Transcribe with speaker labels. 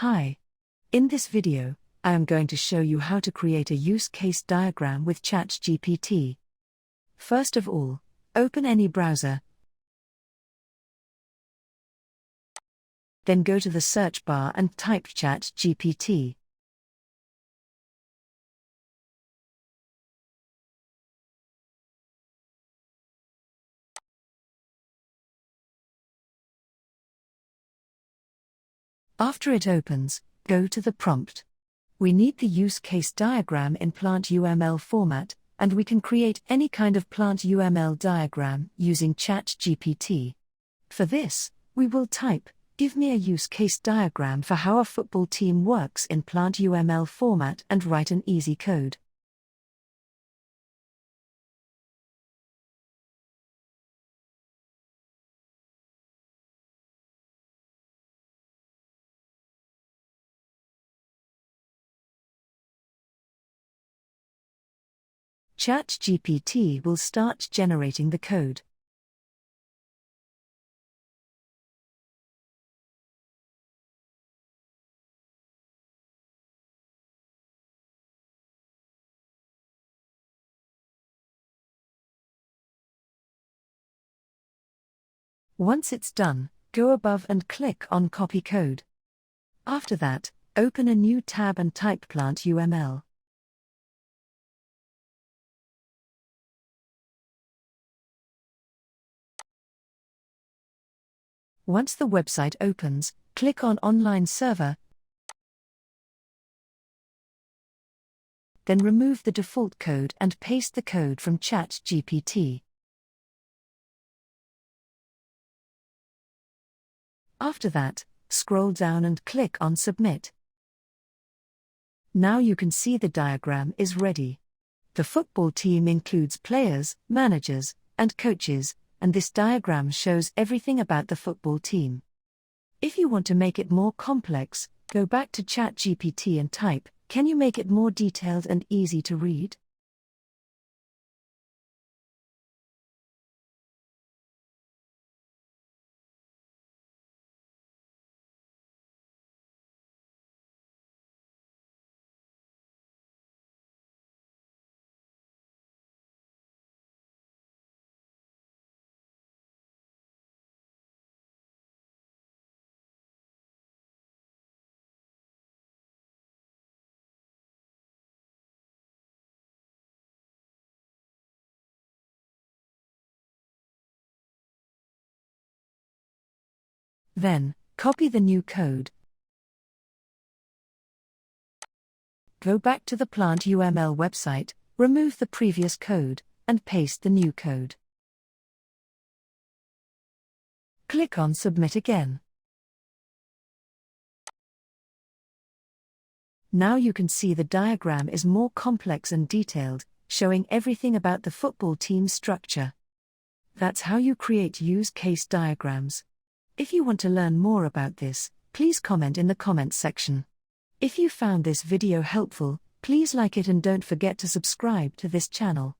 Speaker 1: Hi. In this video, I am going to show you how to create a use case diagram with Chatgpt. First of all, open any browser. Then go to the search bar and type Chatgpt. After it opens, go to the prompt. We need the use case diagram in plant UML format, and we can create any kind of plant UML diagram using Chatgpt. For this, we will type, "Give me a use case diagram for how a football team works in plant UML format," and write an easy code. Chatgpt will start generating the code. Once it's done, go above and click on Copy Code. After that, open a new tab and type Plant UML. Once the website opens, click on Online Server. Then remove the default code and paste the code from Chatgpt. After that, scroll down and click on Submit. Now you can see the diagram is ready. The football team includes players, managers, and coaches, and this diagram shows everything about the football team. If you want to make it more complex, go back to Chatgpt and type, "Can you make it more detailed and easy to read?" Then, copy the new code. Go back to the Plant UML website, remove the previous code, and paste the new code. Click on Submit again. Now you can see the diagram is more complex and detailed, showing everything about the football team's structure. That's how you create use case diagrams. If you want to learn more about this, please comment in the comments section. If you found this video helpful, please like it and don't forget to subscribe to this channel.